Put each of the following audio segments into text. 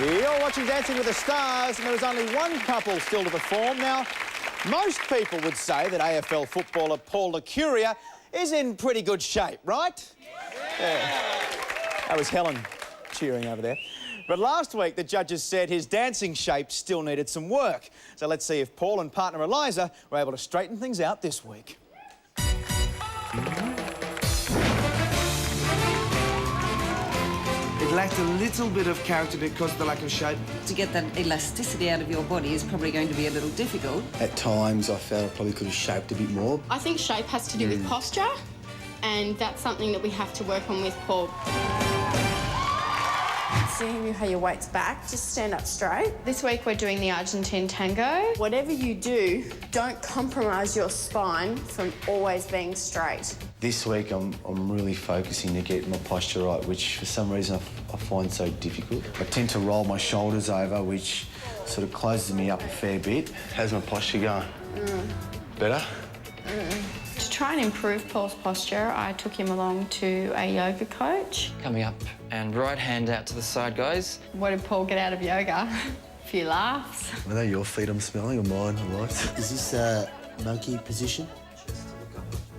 You're watching Dancing with the Stars, and there is only one couple still to perform. Now, most people would say that AFL footballer Paul Licuria is in pretty good shape, right? Yeah. That was Helen cheering over there. But last week, the judges said his dancing shape still needed some work. So let's see if Paul and partner Eliza were able to straighten things out this week. It lacked a little bit of character because of the lack of shape. To get that elasticity out of your body is probably going to be a little difficult. At times, I felt I probably could have shaped a bit more. I think shape has to do with posture, and that's something that we have to work on with Paul. Seeing how your weight's back, just stand up straight. This week we're doing the Argentine tango. Whatever you do, don't compromise your spine from always being straight. This week, I'm really focusing to get my posture right, which for some reason I find so difficult. I tend to roll my shoulders over, which sort of closes me up a fair bit. How's my posture going? Better? To try and improve Paul's posture, I took him along to a yoga coach. Coming up, and right hand out to the side, guys. What did Paul get out of yoga? A few laughs. Are they your feet I'm smelling or mine? Is this a monkey position?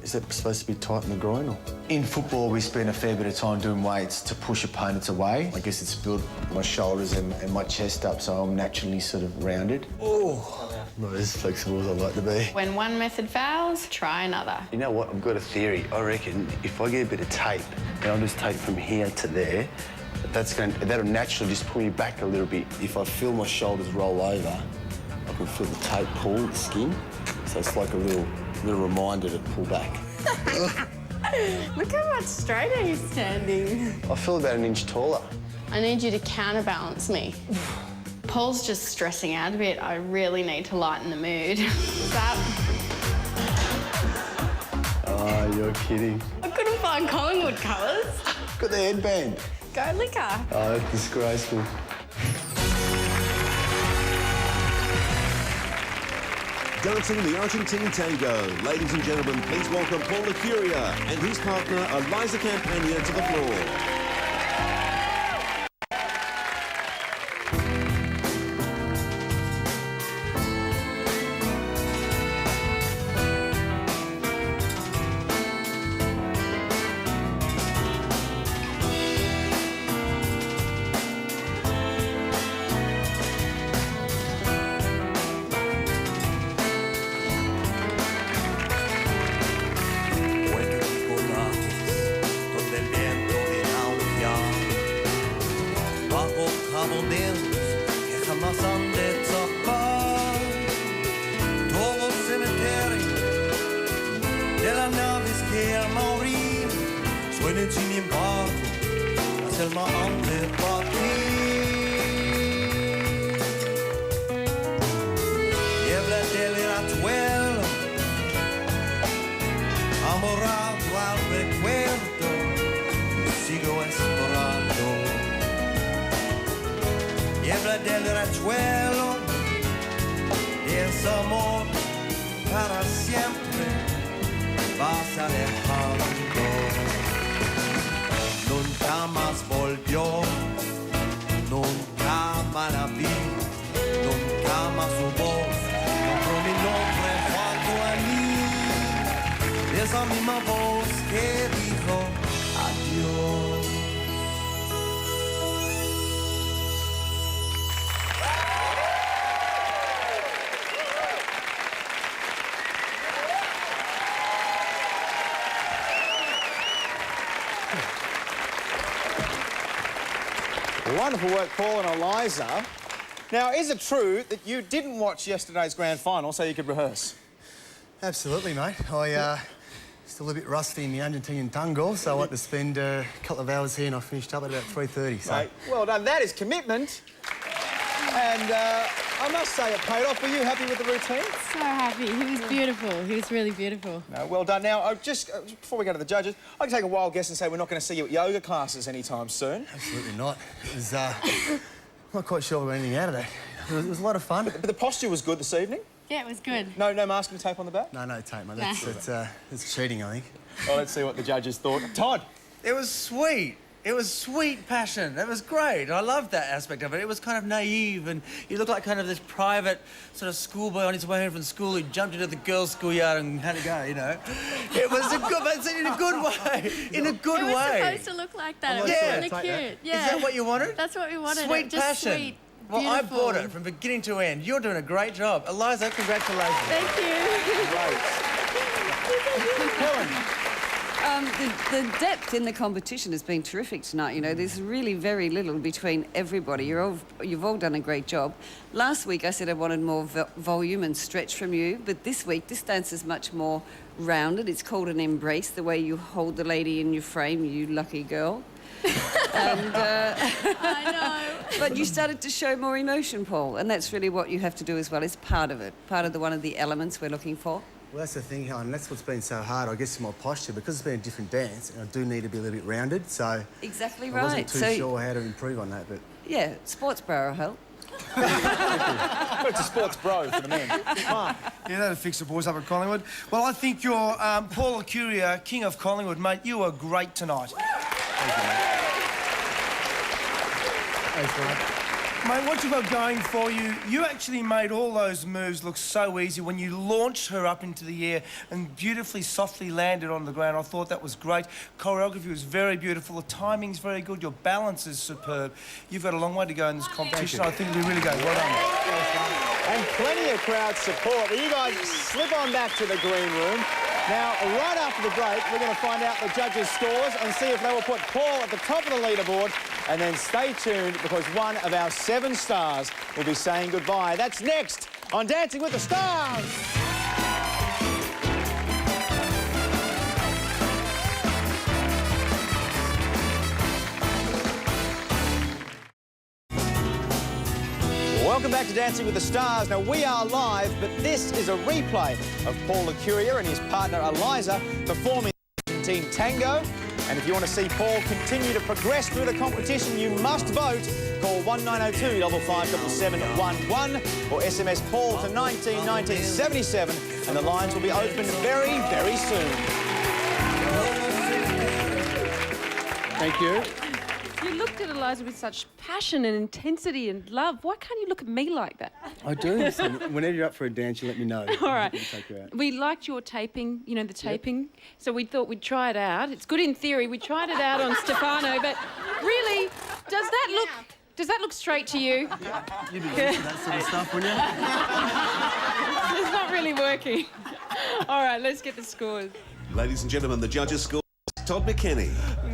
Is that supposed to be tight in the groin? Or? In football, we spend a fair bit of time doing weights to push opponents away. I guess it's built my shoulders and my chest up, so I'm naturally sort of rounded. Oh, not as flexible as I'd like to be. When one method fails, try another. You know what? I've got a theory. I reckon if I get a bit of tape, and I'll just tape from here to there, that'll naturally just pull me back a little bit. If I feel my shoulders roll over, I can feel the tape pull the skin. So it's like a little reminder to pull back. Look how much straighter he's standing. I feel about an inch taller. I need you to counterbalance me. Paul's just stressing out a bit. I really need to lighten the mood. What's up? Oh, you're kidding. I couldn't find Collingwood colours. Got the headband. Go Liquor. Oh, that's disgraceful. Dancing the Argentine tango. Ladies and gentlemen, please welcome Paul Licuria and his partner Eliza Campagna to the floor. Que jamás han de tapar todo el cementerio de las naves que al morir suenen sin embargo hacia el mar de partir. Niebla del ratuelo amorrado al recuerdo, sigo explorando. Niebla del rachuelo, ese amor para siempre vas alejando. Nunca más volvió, nunca más la vi, nunca más su voz nombró mi nombre junto a mí. Esa misma voz que dijo adiós. Wonderful work, Paul and Eliza. Now, is it true that you didn't watch yesterday's grand final so you could rehearse? Absolutely, mate. Still a bit rusty in the Argentine tango, so I had to spend a couple of hours here and I finished up at about 3:30. So. Mate, well done. That is commitment. And I must say it paid off. Were you happy with the routine? So happy. He was beautiful. He was really beautiful. No, well done. Now, just before we go to the judges, I can take a wild guess and say we're not going to see you at yoga classes anytime soon. Absolutely not. It was, I'm not quite sure we got anything out of that. It was a lot of fun. But the posture was good this evening? Yeah, it was good. No masking tape on the back? No tape, mate. That's cheating, I think. Well, let's see what the judges thought. Todd? It was sweet. It was sweet passion. It was great. I loved that aspect of it. It was kind of naive, and you looked like kind of this private sort of schoolboy on his way home from school who jumped into the girls' schoolyard and had a go, you know. It was a good, but in a good way. In a good way. It was supposed to look like that. It was really cute. Yeah. Is that what you wanted? That's what we wanted. Sweet Just passion. sweet, well, I beautiful. bought it from beginning to end. You're doing a great job. Eliza, congratulations. Thank you. Helen. The depth in the competition has been terrific tonight. You know, there's really very little between everybody. You've all done a great job. Last week I said I wanted more volume and stretch from you, but this week this dance is much more rounded. It's called an embrace, the way you hold the lady in your frame, you lucky girl. And, I know. But you started to show more emotion, Paul, and that's really what you have to do as well. It's part of it, part of one of the elements we're looking for. Well, that's the thing, Helen. That's what's been so hard, I guess, in my posture, because it's been a different dance, and I do need to be a little bit rounded, so... Exactly I right. wasn't too sure how to improve on that, but... Yeah, sports bra will help. It's a sports bro for the men. Mark. Yeah, that'll fix the boys up at Collingwood. Well, I think you're Paul Licuria, King of Collingwood, mate. You were great tonight. Thank you, mate. Thanks, mate. Mate, what you've got going for you, you actually made all those moves look so easy when you launched her up into the air and beautifully, softly landed on the ground. I thought that was great. Choreography was very beautiful. The timing's very good. Your balance is superb. You've got a long way to go in this competition. I think we really go. Well done. And plenty of crowd support. You guys slip on back to the green room. Now, right after the break, we're going to find out the judges' scores and see if they will put Paul at the top of the leaderboard. And then stay tuned, because one of our 7 stars will be saying goodbye. That's next on Dancing with the Stars. Welcome back to Dancing with the Stars. Now, we are live, but this is a replay of Paul Licuria and his partner Eliza performing Argentine tango. And if you want to see Paul continue to progress through the competition, you must vote. Call 1902 557711 or SMS Paul to 191977, and the lines will be opened very, very soon. Thank you. You looked at Eliza with such passion and intensity and love. Why can't you look at me like that? I do. Listen, whenever you're up for a dance, you let me know. All right. Take you out. We liked your taping, you know, the taping. So we thought we'd try it out. It's good in theory. We tried it out on Stefano, but really, does that look straight to you? You'd be used to that sort of stuff, wouldn't you? It's not really working. All right, let's get the scores. Ladies and gentlemen, the judges' score. Todd McKenny.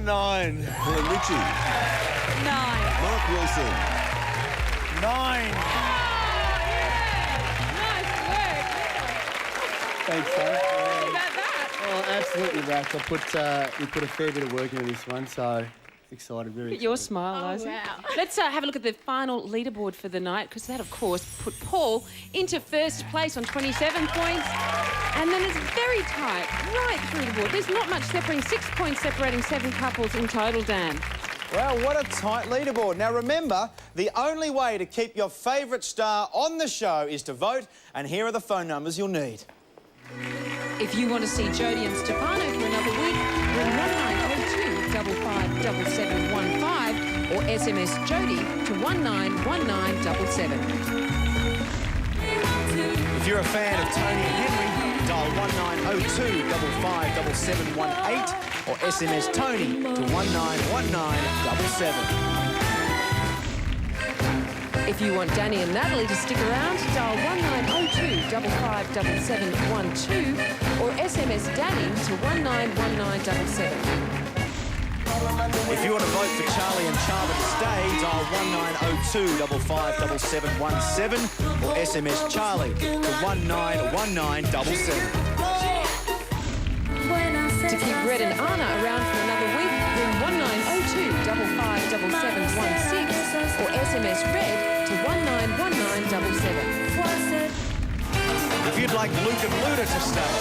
9. Helen Ritchie. 9. Mark Wilson. 9. Nice work. Thanks, son. How about that? Oh, absolutely, Rack. We put a fair bit of work into this one, so excited, very Look at excited. your smile, Liza. wow. Let's have a look at the final leaderboard for the night, because that, of course, put Paul into first place on 27 points. And then it's very tight right through the board. There's not much separating, 6 points separating 7 couples in total, Dan. Well, what a tight leaderboard. Now, remember, the only way to keep your favourite star on the show is to vote, and here are the phone numbers you'll need. If you want to see Jodie and Stefano for another week, ring 1902 557715 or SMS Jodie to 191977. If you're a fan of Tony and Henry, dial 1902 557718 or SMS Tony to 191977. If you want Danny and Natalie to stick around, dial 1902 557712 or SMS Danny to 191977. If you want to vote for Charlie and Chava to stay, dial 1902 557717 or SMS Charlie to 191977. To keep Rhett and Anna around for another week, ring 1902 557716 or SMS Red to 191977. If you'd like Luke and Luda to stay,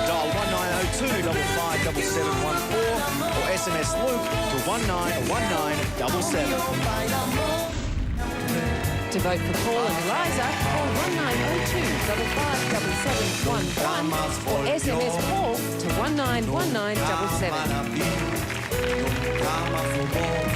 dial 1902 557714 or SMS Luke to 191977. To vote for Paul and Eliza, call 1902 557711 or SMS Paul to 191977. non mi chiama suo